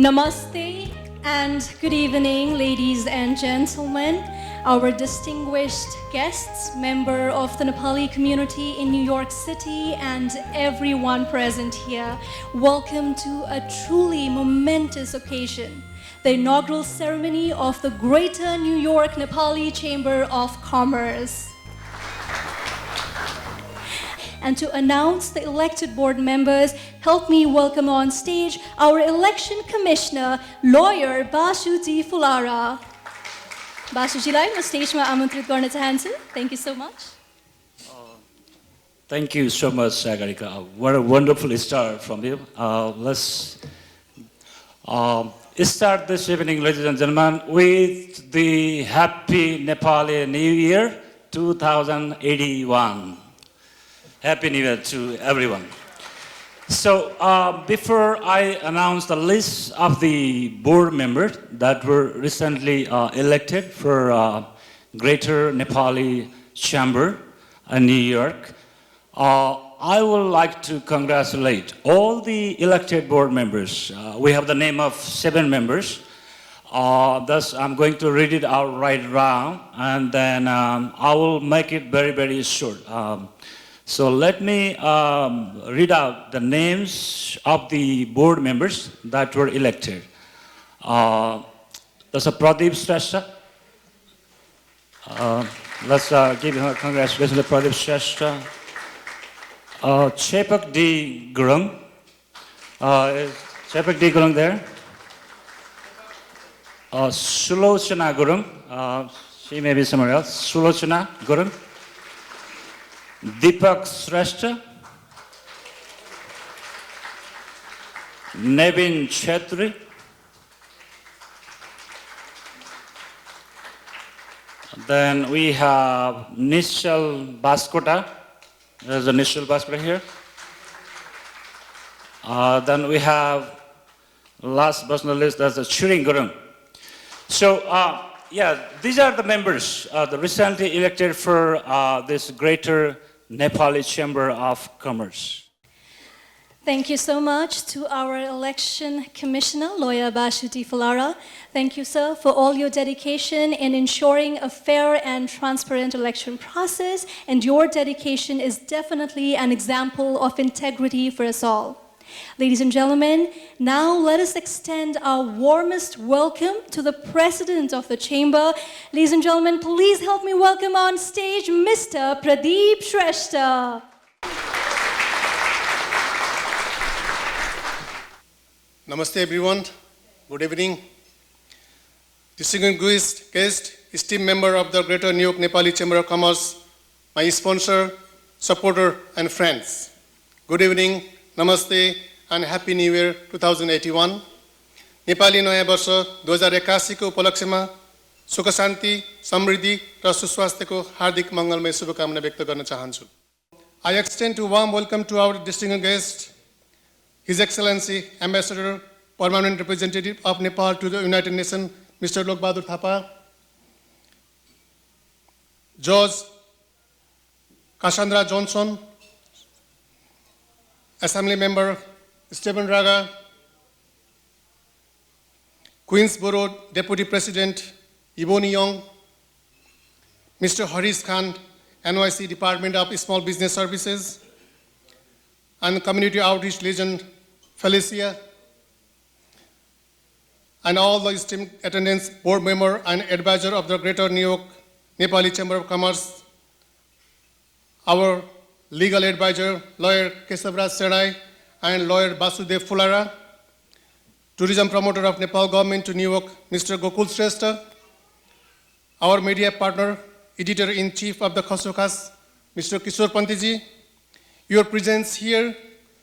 Namaste and good evening, ladies and gentlemen, our distinguished guests, member of the Nepali community in New York City, and everyone present here. Welcome to a truly momentous occasion, the inaugural ceremony of the Greater New York Nepali Chamber of Commerce. And to announce the elected board members, help me welcome on stage our election commissioner, lawyer Basuji Fulara. Basujilai, ma stage-ma amantrit गर्न चाहन्छु. Thank you so much. Thank you so much, Sagarika. What a wonderful start from you. Let's start this evening, ladies and gentlemen, with the Happy Nepali New Year 2081. Happy New Year to everyone. So before I announce the list of the board members that were recently elected for Greater Nepali Chamber in New York, I would like to congratulate all the elected board members. We have the name of 7 members. Thus, I'm going to read it out right now, and then I will make it very, very short. So let me read out the names of the board members that were elected. There's a Pradeep Shrestha. Let's give him a congratulations to Pradeep Shrestha. Chepak D. Gurung. Is Chepak D. Gurung there? Sulochana Gurung. She may be somewhere else. Sulochana Gurung. Deepak Shrestha, Nevin Chetri, then we have Nishal Baskota. There's a Nishal Baskota here. Then we have, last but not least, there's a Churing Gurung. So, yeah, these are the members, the recently elected for this Greater Nepali Chamber of Commerce. Thank you so much to our election commissioner, lawyer Basuji Fulara. Thank you, sir, for all your dedication in ensuring a fair and transparent election process, and your dedication is definitely an example of integrity for us all. Ladies and gentlemen, now let us extend our warmest welcome to the president of the chamber. Ladies and gentlemen, please help me welcome on stage Mr. Pradeep Shrestha. Namaste everyone. Good evening. Distinguished guest, esteemed member of the Greater New York Nepali Chamber of Commerce, my sponsor, supporter and friends. Good evening. Namaste and Happy New Year 2081. Nepali नयाँ वर्ष 2081 को उपलक्ष्यमा सुख शान्ति, समृद्धि र सुस्वास्थ्यको हार्दिक मङ्गलमय शुभकामना व्यक्त गर्न चाहन्छु. I extend a warm welcome to our distinguished guest, His Excellency Ambassador, Permanent Representative of Nepal to the United Nations, Mr. Lokbahadur Thapa, Judge Cassandra Johnson, Assembly Member Stephen Raga, Queensboro Deputy President Yvonne Young, Mr. Harish Khan, NYC Department of Small Business Services, and Community Outreach Legend Felicia, and all the esteemed attendants, board member and advisor of the Greater New York Nepali Chamber of Commerce, our legal advisor, lawyer Kesavraj Serai, and lawyer Basudev Fulara, tourism promoter of Nepal government to New York, Mr. Gokul Shrestha, our media partner, editor-in-chief of the Khosrokhas, Mr. Kishore Pantiji. Your presence here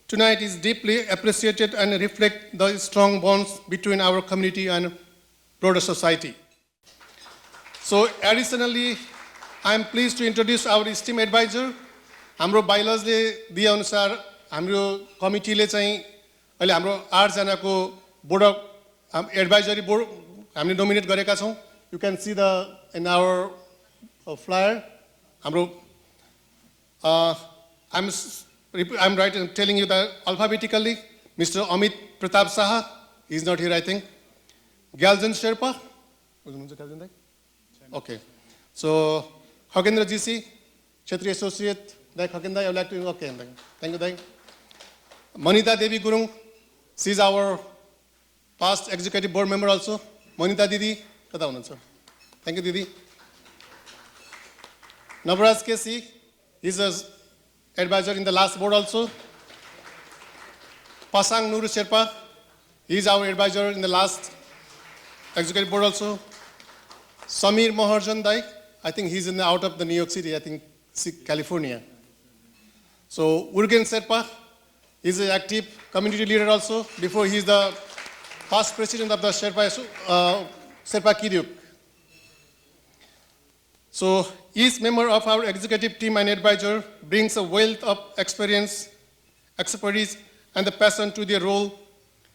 tonight is deeply appreciated and reflects the strong bonds between our community and broader society. So additionally, I am pleased to introduce our esteemed advisor. हाम्रो बाइलजले दिए अनुसार हाम्रो कमिटीले चाहिँ अहिले हाम्रो 8 जनाको board of advisory board हामीले nominate गरेका छौं. You can see the in our flyer. हाम्रो I'm telling you that alphabetically, Mr. Amit Pratap Saha, He's not here, I think. Galjan Sherpa. Okay. So, Khagendra GC, Kshatriya Associate, Dai Khagendra, I would like to, okay. Thank you, Dai. Manita Devi Gurung, she is our past executive board member also. Manita Didi, kata hunनुहुन्छ? Thank you, Didi. Navraj Kesi, he's an advisor in the last board also. Pasang Nuru Sherpa, he is our advisor in the last executive board also. Samir Maharjan Dai, I think he's out of the New York City, I think California. So Urgen Sherpa, he's an active community leader also. Before he's the past president of the Sherpa Kiryuk. So each member of our executive team and advisor brings a wealth of experience, expertise, and the passion to their role.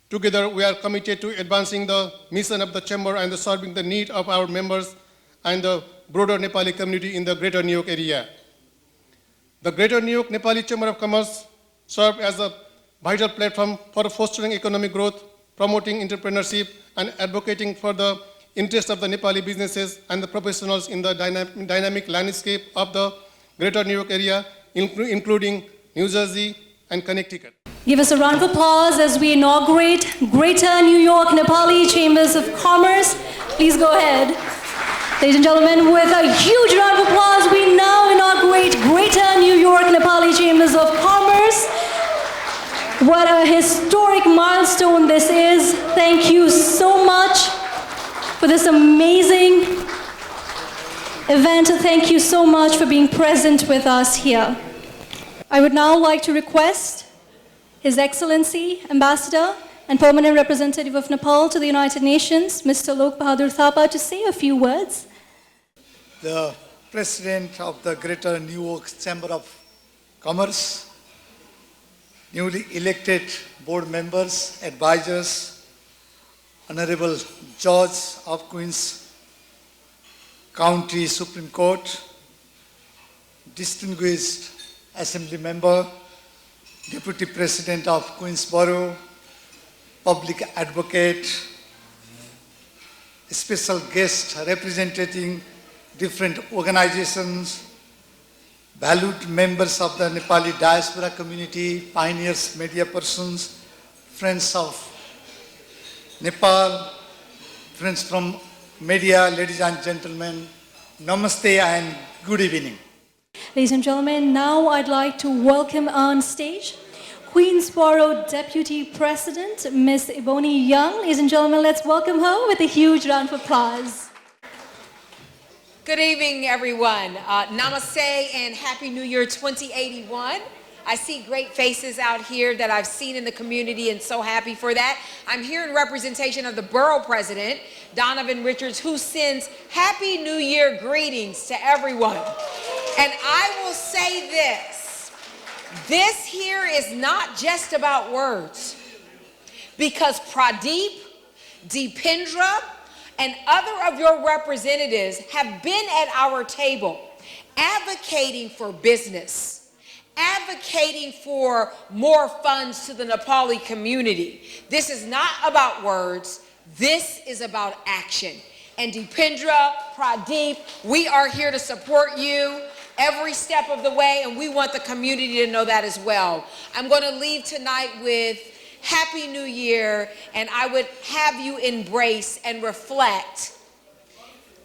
Together, we are committed to advancing the mission of the Chamber and serving the need of our members and the broader Nepali community in the Greater New York area. The Greater New York Nepali Chamber of Commerce serves as a vital platform for fostering economic growth, promoting entrepreneurship, and advocating for the interests of the Nepali businesses and the professionals in the dynamic landscape of the Greater New York area, including New Jersey and Connecticut. Give us a round of applause as we inaugurate Greater New York Nepali Chambers of Commerce. Please go ahead. Ladies and gentlemen, with a huge round of applause, we now inaugurate Greater New York Nepali Chambers of Commerce. What a historic milestone this is. Thank you so much for this amazing event. Thank you so much for being present with us here. I would now like to request His Excellency, Ambassador and Permanent Representative of Nepal to the United Nations, Mr. Lok Bahadur Thapa, to say a few words. The President of the Greater New York Chamber of Commerce, newly elected board members, advisors, Honorable Judge of Queens County Supreme Court, distinguished Assembly Member, Deputy President of Queensborough, Public Advocate, special guest representing different organizations, valued members of the Nepali diaspora community, pioneers, media persons, friends of Nepal, friends from media, ladies and gentlemen, namaste and good evening. Ladies and gentlemen, now I'd like to welcome on stage Queensborough Deputy President, Ms. Ebony Young. Ladies and gentlemen, let's welcome her with a huge round of applause. Good evening, everyone. Namaste and Happy New Year 2081. I see great faces out here that I've seen in the community and so happy for that. I'm here in representation of the Borough President, Donovan Richards, who sends Happy New Year greetings to everyone. And I will say this here is not just about words, because Pradeep, Deependra, and other of your representatives have been at our table advocating for business, advocating for more funds to the Nepali community. This is not about words, this is about action. And Deependra, Pradeep, we are here to support you every step of the way, and we want the community to know that as well. I'm going to leave tonight with Happy New Year, and I would have you embrace and reflect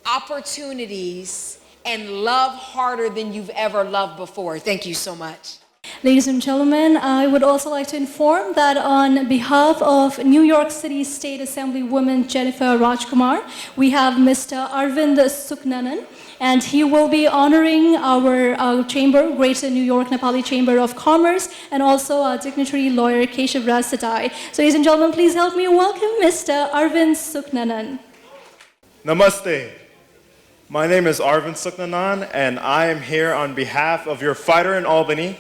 opportunities and love harder than you've ever loved before. Thank you so much. Ladies and gentlemen, I would also like to inform that on behalf of New York City State Assemblywoman Jennifer Rajkumar, we have Mr. Arvind Suknanan, and he will be honoring our chamber, Greater New York Nepali Chamber of Commerce, and also our dignitary lawyer Keshav Raj Satai. So ladies and gentlemen, please help me welcome Mr. Arvind Suknanan. Namaste. My name is Arvind Suknanan, and I am here on behalf of your fighter in Albany,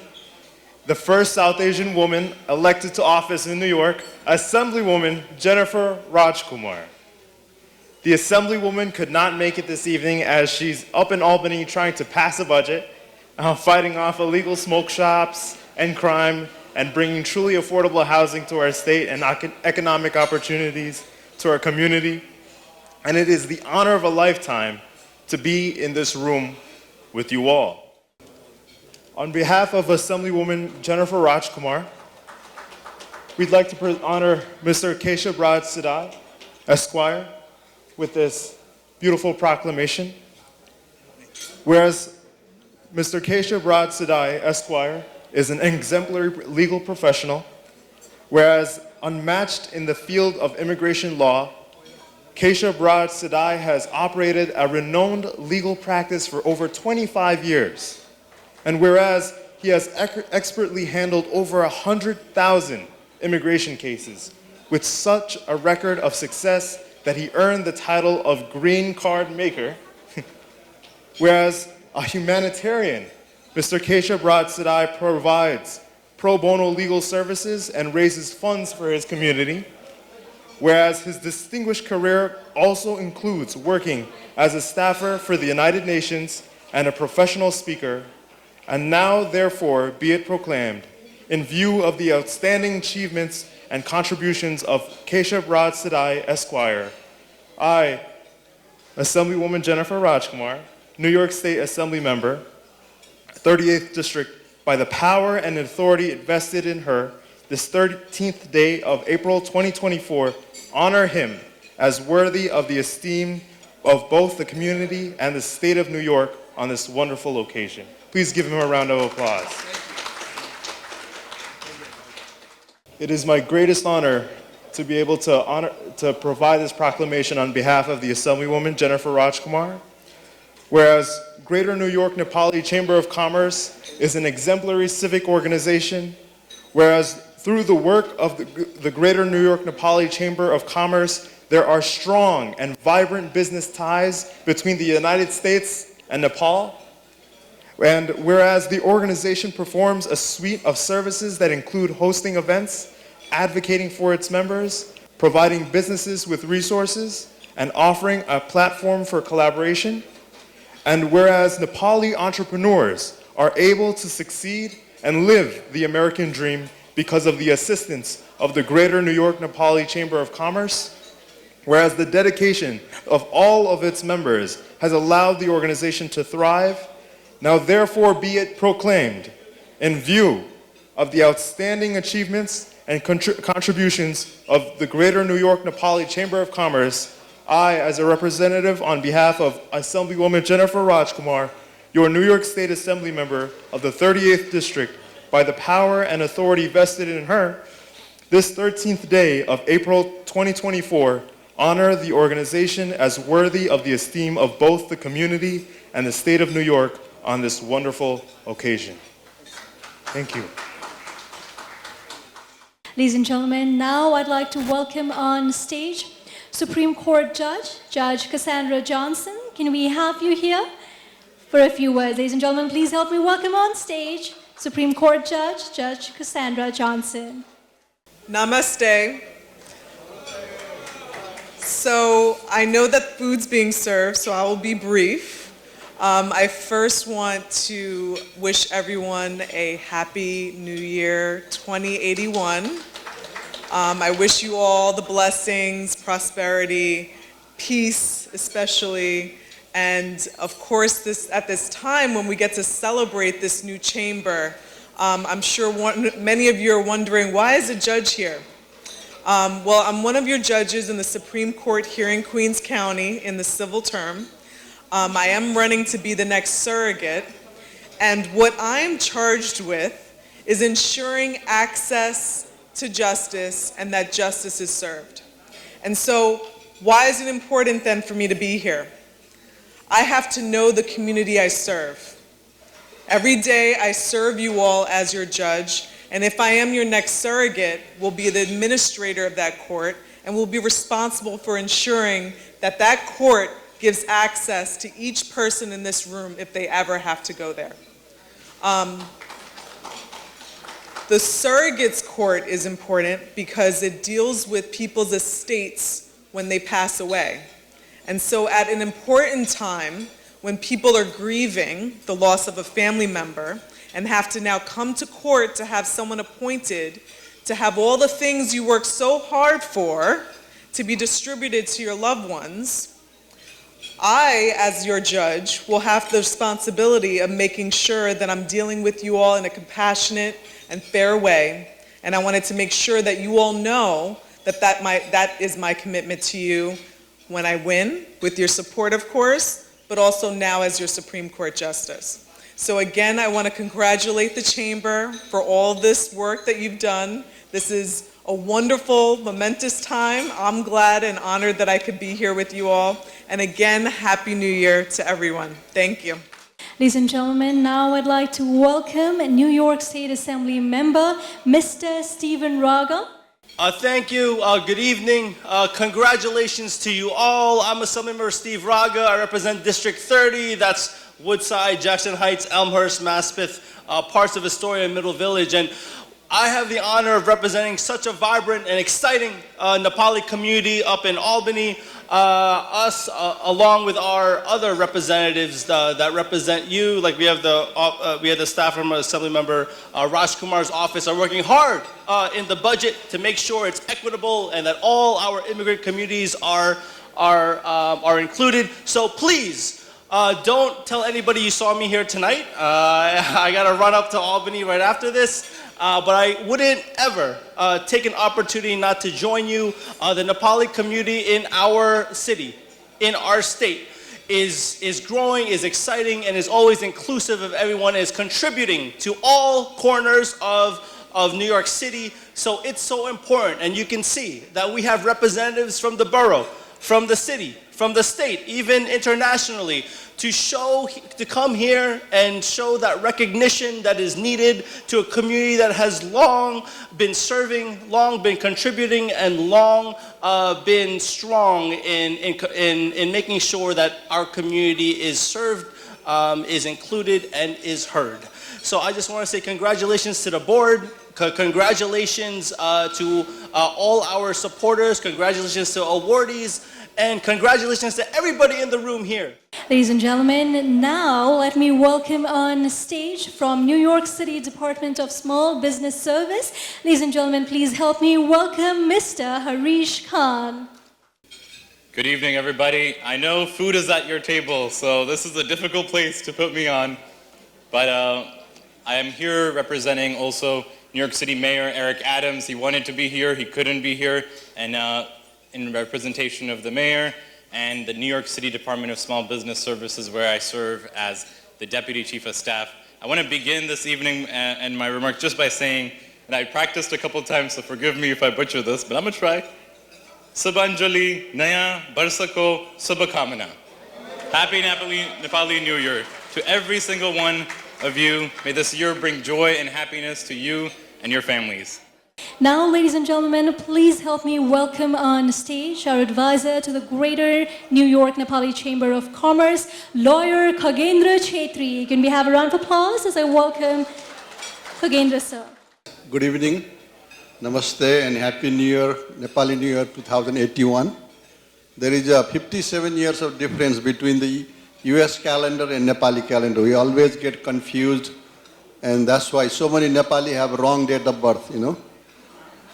the first South Asian woman elected to office in New York, Assemblywoman Jennifer Rajkumar. The Assemblywoman could not make it this evening as she's up in Albany trying to pass a budget, fighting off illegal smoke shops and crime and bringing truly affordable housing to our state and economic opportunities to our community. And it is the honor of a lifetime to be in this room with you all. On behalf of Assemblywoman Jennifer Rajkumar, we'd like to honor Mr. Keshav Raj Sidai, Esquire, with this beautiful proclamation. Whereas Mr. Keshav Raj Sidai, Esquire, is an exemplary legal professional, whereas unmatched in the field of immigration law, Keshav Raj Sidai has operated a renowned legal practice for over 25 years. And whereas he has expertly handled over 100,000 immigration cases with such a record of success that he earned the title of green card maker, whereas a humanitarian, Mr. Keshav Raj Sidai provides pro bono legal services and raises funds for his community, whereas his distinguished career also includes working as a staffer for the United Nations and a professional speaker, and now therefore be it proclaimed, in view of the outstanding achievements and contributions of Keshav Raj Sidai, Esquire, I, Assemblywoman Jennifer Rajkumar, New York State Assembly Member, 38th District, by the power and authority vested in her, this 13th day of April 2024, honor him as worthy of the esteem of both the community and the state of New York on this wonderful occasion. Please give him a round of applause. It is my greatest honor to be able to provide this proclamation on behalf of the Assemblywoman Jennifer Rajkumar. Whereas Greater New York Nepali Chamber of Commerce is an exemplary civic organization, whereas through the work of the Greater New York Nepali Chamber of Commerce, there are strong and vibrant business ties between the United States and Nepal. And whereas the organization performs a suite of services that include hosting events, advocating for its members, providing businesses with resources, and offering a platform for collaboration. And whereas Nepali entrepreneurs are able to succeed and live the American dream because of the assistance of the Greater New York Nepali Chamber of Commerce, whereas the dedication of all of its members has allowed the organization to thrive, now therefore be it proclaimed, in view of the outstanding achievements and contributions of the Greater New York Nepali Chamber of Commerce, I, as a representative on behalf of Assemblywoman Jennifer Rajkumar, your New York State Assembly member of the 38th District, by the power and authority vested in her, this 13th day of April 2024, honor the organization as worthy of the esteem of both the community and the state of New York on this wonderful occasion. Thank you. Ladies and gentlemen, now I'd like to welcome on stage Supreme Court Judge, Judge Cassandra Johnson. Can we have you here for a few words? Ladies and gentlemen, please help me welcome on stage Supreme Court Judge, Judge Cassandra Johnson. Namaste. So I know that food's being served, so I will be brief. I first want to wish everyone a happy New Year 2081. I wish you all the blessings, prosperity, peace especially, and of course at this time when we get to celebrate this new chamber, I'm sure many of you are wondering, why is a judge here? Well, I'm one of your judges in the Supreme Court here in Queens County in the civil term. I am running to be the next surrogate, and what I'm charged with is ensuring access to justice and that justice is served. And so, why is it important then for me to be here? I have to know the community I serve. Every day I serve you all as your judge, and if I am your next surrogate, will be the administrator of that court and will be responsible for ensuring that that court gives access to each person in this room if they ever have to go there. The surrogates court is important because it deals with people's estates when they pass away. And so at an important time, when people are grieving the loss of a family member, and have to now come to court to have someone appointed to have all the things you worked so hard for to be distributed to your loved ones, I, as your judge, will have the responsibility of making sure that I'm dealing with you all in a compassionate and fair way. And I wanted to make sure that you all know that that is my commitment to you when I win, with your support, of course, but also now as your Supreme Court Justice. So again, I want to congratulate the Chamber for all this work that you've done. This is a wonderful, momentous time. I'm glad and honored that I could be here with you all. And again, Happy New Year to everyone. Thank you. Ladies and gentlemen, now I'd like to welcome New York State Assembly member, Mr. Stephen Raga. Thank you. Good evening. Congratulations to you all. I'm Assemblymember Steve Raga. I represent District 30. That's Woodside, Jackson Heights, Elmhurst, Maspeth, parts of Astoria and Middle Village. And I have the honor of representing such a vibrant and exciting Nepali community up in Albany. Us, along with our other representatives that represent you, like we have the staff from Assemblymember Raj Kumar's office, are working hard in the budget to make sure it's equitable and that all our immigrant communities are included. So please. Don't tell anybody you saw me here tonight. I got to run up to Albany right after this. But I wouldn't ever take an opportunity not to join you. The Nepali community in our city, in our state, is growing, is exciting, and is always inclusive of everyone, is contributing to all corners of New York City. So it's so important. And you can see that we have representatives from the borough, from the city, from the state, even internationally, to come here and show that recognition that is needed to a community that has long been serving, long been contributing, and long been strong in making sure that our community is served, is included, and is heard. So I just want to say congratulations to the board. Congratulations to all our supporters. Congratulations to awardees. And congratulations to everybody in the room here. Ladies and gentlemen, now let me welcome on stage from New York City Department of Small Business Service. Ladies and gentlemen, please help me welcome Mr. Harish Khan. Good evening, everybody. I know food is at your table, so this is a difficult place to put me on. But I am here representing also New York City Mayor Eric Adams. He wanted to be here, he couldn't be here. And in representation of the mayor and the New York City Department of Small Business Services, where I serve as the Deputy Chief of Staff. I want to begin this evening and my remarks just by saying that I practiced a couple times, so forgive me if I butcher this, but I'm going to try. Subhanjali Naya Barsako Subhakamana. Happy Nepali New Year to every single one of you. May this year bring joy and happiness to you and your families. Now, ladies and gentlemen, please help me welcome on stage our advisor to the Greater New York Nepali Chamber of Commerce, lawyer Khagendra Chetri. Can we have a round of applause as I welcome Khagendra, sir? Good evening, Namaste, and Happy New Year, Nepali New Year 2081. There is 57 years of difference between the US calendar and Nepali calendar. We always get confused, and that's why so many Nepali have wrong date of birth, you know.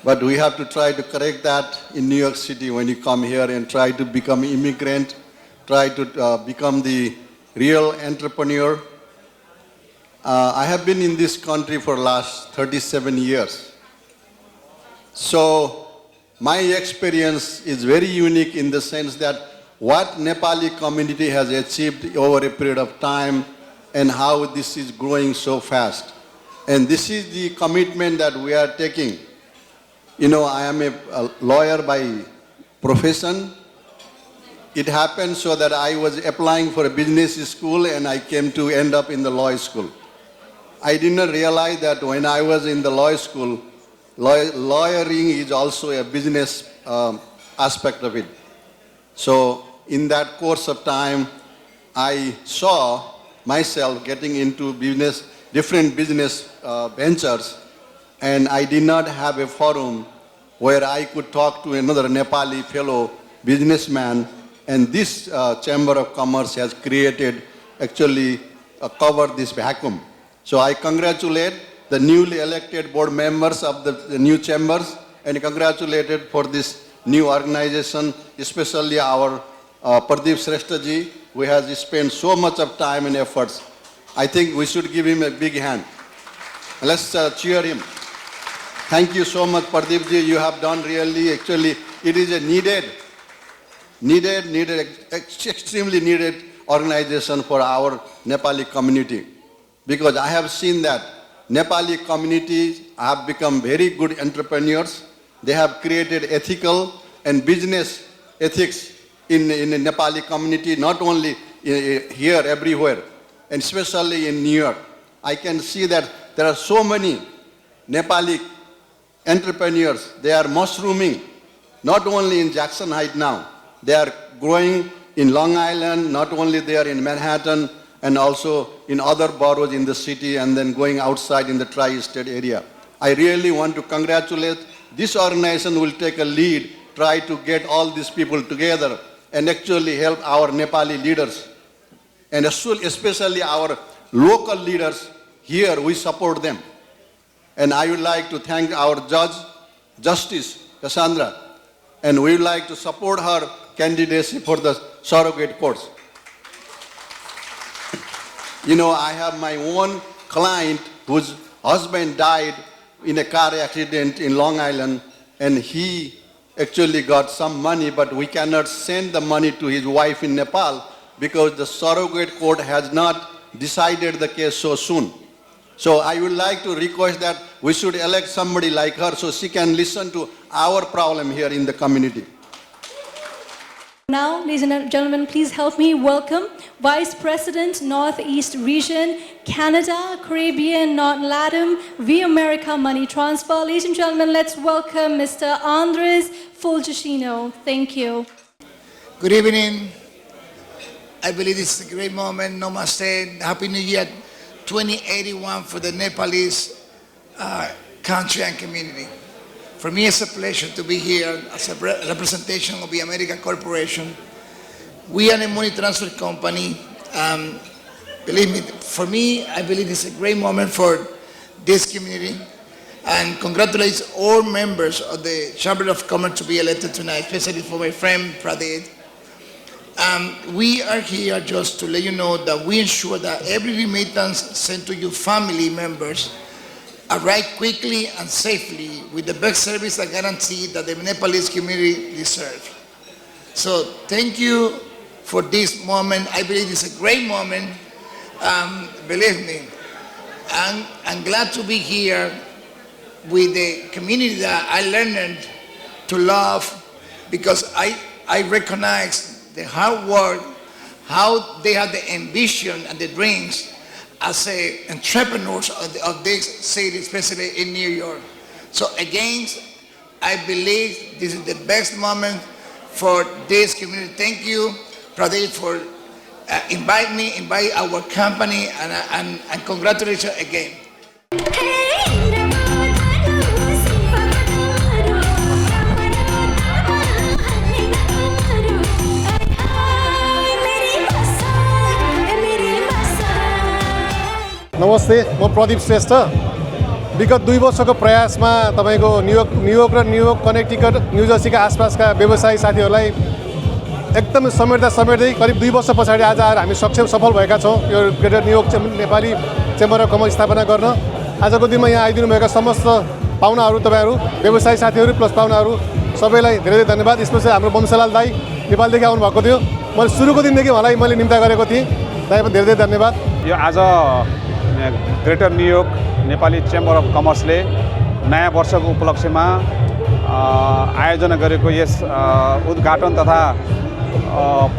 But we have to try to correct that in New York City when you come here and try to become immigrant, try to become the real entrepreneur. I have been in this country for the last 37 years. So my experience is very unique in the sense that what Nepali community has achieved over a period of time and how this is growing so fast. And this is the commitment that we are taking. You know, I am a lawyer by profession. It happened so that I was applying for a business school and I came to end up in the law school. I did not realize that when I was in the law school, lawyering is also a business aspect of it. So in that course of time, I saw myself getting into business, different business ventures, and I did not have a forum where I could talk to another Nepali fellow businessman, and this Chamber of Commerce has created, actually covered this vacuum. So I congratulate the newly elected board members of the new chambers and congratulated for this new organization, especially our Pradeep Shrestha ji, who has spent so much of time and efforts. I think we should give him a big hand. Let's cheer him. Thank you so much, Pradeep ji. You have done really, actually, it is a extremely needed organization for our Nepali community. Because I have seen that Nepali communities have become very good entrepreneurs. They have created ethical and business ethics in the Nepali community, not only here, everywhere, and especially in New York. I can see that there are so many Nepali entrepreneurs. They are mushrooming, not only in Jackson Heights now. They are growing in Long Island, not only there in Manhattan, and also in other boroughs in the city, and then going outside in the tri-state area. I really want to congratulate this organization. Will take a lead, try to get all these people together and actually help our Nepali leaders. And especially our local leaders here, we support them. And I would like to thank our Justice Cassandra, and we would like to support her candidacy for the surrogate courts. You know, I have my own client whose husband died in a car accident in Long Island, and he actually got some money, but we cannot send the money to his wife in Nepal because the surrogate court has not decided the case so soon. So I would like to request that we should elect somebody like her so she can listen to our problem here in the community. Now, ladies and gentlemen, please help me welcome Vice President, Northeast Region, Canada, Caribbean, North Latin, via America Money Transfer. Ladies and gentlemen, let's welcome Mr. Andres Fulgicino. Thank you. Good evening. I believe this is a great moment. Namaste. Happy New Year 2081 for the Nepalese country and community. For me, it's a pleasure to be here as a representation of the American Corporation. We are a money transfer company. Believe me, for me, I believe it's a great moment for this community. And congratulate all members of the Chamber of Commerce to be elected tonight, especially for my friend Pradeep. We are here just to let you know that we ensure that every remittance sent to your family members arrive quickly and safely with the best service and guarantee that the Nepalese community deserves. So thank you for this moment. I believe it's a great moment. Believe me, I'm glad to be here with the community that I learned to love, because I recognize the hard work, how they have the ambition and the dreams as entrepreneurs of this city, especially in New York. So again, I believe this is the best moment for this community. Thank you, Pradeep, for invite our company, and congratulations again. नमस्ते, म प्रदीप श्रेष्ठ। विगत 2 वर्षको प्रयासमा तपाईको New York र New York Connecticut new जर्सीका आसपासका व्यवसायी साथीहरूलाई एकदम समेट्दै करिब 2 वर्ष पछाडि आज आएर हामी सफल भएका छौँ यो greater New York Nepali chamber of commerce स्थापना गर्न। आजको दिनमा यहाँ आइदिनुभएका समस्त पाहुनाहरू, तपाईहरू व्यवसायी साथीहरू प्लस पाहुनाहरू सबैलाई धेरै धन्यवाद। स्पेशली हाम्रो वंशलाल दाई नेपालदेखि आउनुभएको थियो। मैले सुरुको दिनदेखि उहाँलाई मैले निम्ता गरेको थिएँ। दाई पनि धेरै धन्यवाद। यो आज greater New York Nepali chamber of कमर्सले नयाँ वर्षको उपलक्ष्यमा आयोजना गरेको यस उद्घाटन तथा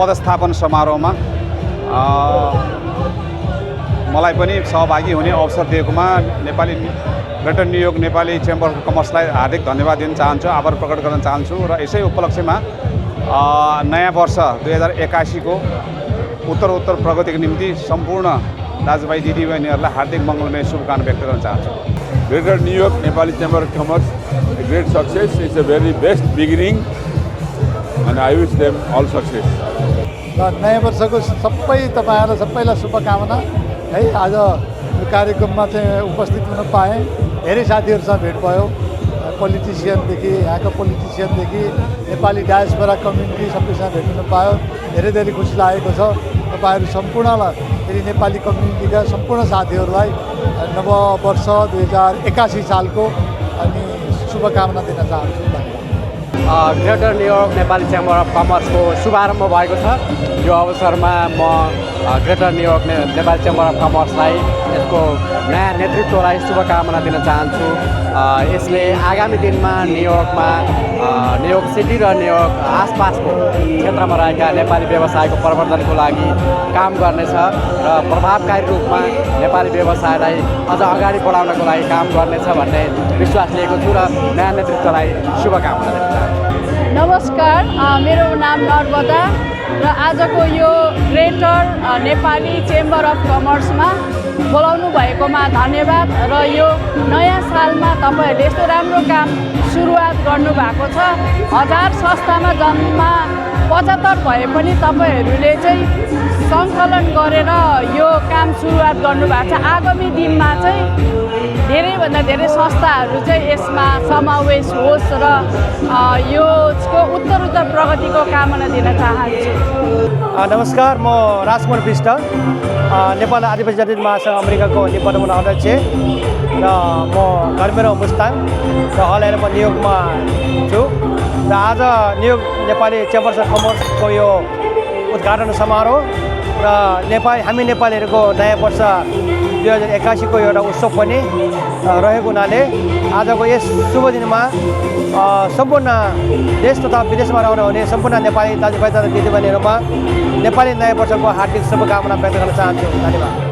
पदस्थापन समारोहमा मलाई पनि सहभागी हुने अवसर दिएकोमा Nepali greater New York Nepali chamber of कमर्सलाई हार्दिक धन्यवाद दिन चाहन्छु, आभार प्रकट गर्न चाहन्छु। र यसै उपलक्ष्यमा नयाँ वर्ष 2081 को उत्तर प्रगतिको निम्ति सम्पूर्ण दाजुभाइ दिदीबहिनीहरूलाई हार्दिक मङ्गलमय शुभकामना व्यक्त गर्न चाहन्छु। Greater New York Nepali Chamber of Commerce, a great success. It's a very best beginning, and I wish them all success. नयाँ वर्षको सबै तपाईहरुलाई सबैलाई शुभकामना है। आज यो कार्यक्रममा चाहिँ उपस्थित हुन पाएँ। धेरै साथीहरूसँग भेट भयो, पोलिटिसियनदेखि यहाँका पोलिटिसियनदेखि नेपाली डायस्पोरा कम्युनिटी सबैसँग भेट्न पायो। धेरै धेरै खुसी लागेको छ। तपाईँहरू सम्पूर्णलाई फेरि नेपाली कम्युनिटीका सम्पूर्ण साथीहरूलाई नव वर्ष 2081 सालको अनि शुभकामना दिन चाहन्छु। Greater New York Nepali chamber of कमर्सको शुभारम्भ भएको छ। यो अवसरमा म greater New York Nepali chamber of कमर्सलाई यसको नयाँ नेतृत्वलाई शुभकामना दिन चाहन्छु। यसले आगामी दिनमा न्युयोर्कमा न्युयोर्क सिटी र न्युयोर्क आसपासको क्षेत्रमा रहेका नेपाली व्यवसायको प्रवर्धनको लागि काम गर्नेछ र प्रभावकारी रूपमा नेपाली व्यवसायलाई अझ अगाडि बढाउनको लागि काम गर्नेछ भन्ने विश्वास लिएको छु र नयाँ नेतृत्वलाई शुभकामना दिन चाहन्छु। नमस्कार, मेरो नाम नर्मदा र आजको यो ग्रेटर नेपाली चेम्बर अफ कमर्समा बोलाउनु भएकोमा धन्यवाद। र यो नयाँ सालमा तपाईँहरूले यस्तो राम्रो काम सुरुवात गर्नुभएको छ। 1000 संस्थामा जम्मा 75 भए पनि तपाईँहरूले चाहिँ सङ्कलन गरेर यो काम सुरुवात गर्नुभएको छ। आगामी दिनमा चाहिँ धेरैभन्दा धेरै संस्थाहरू चाहिँ यसमा समावेश होस् र यसको उत्तरोत्तर प्रगतिको कामना दिन चाहन्छु। नमस्कार, म राजकुमार विष्ट, नेपाल आदिवासी जाति महासङ्घ अमेरिकाको निपटमा अध्यक्ष र म घर मेरो मुस्ताङ र हालैमा म न्युयोर्कमा छु। र आज न्युयोर्क नेपाली चेम्बर्स अफ कमर्सको यो उद्घाटन समारोह र हामी नेपालीहरूको नयाँ वर्ष 2081 को एउटा उत्सव पनि रहेको हुनाले आजको यस शुभ दिनमा सम्पूर्ण देश तथा विदेशमा रहनुहुने सम्पूर्ण नेपाली दाजुभाइ तथा दिदीबहिनीहरूमा नेपाली नयाँ वर्षको हार्दिक शुभकामना व्यक्त गर्न चाहन्छु। धन्यवाद।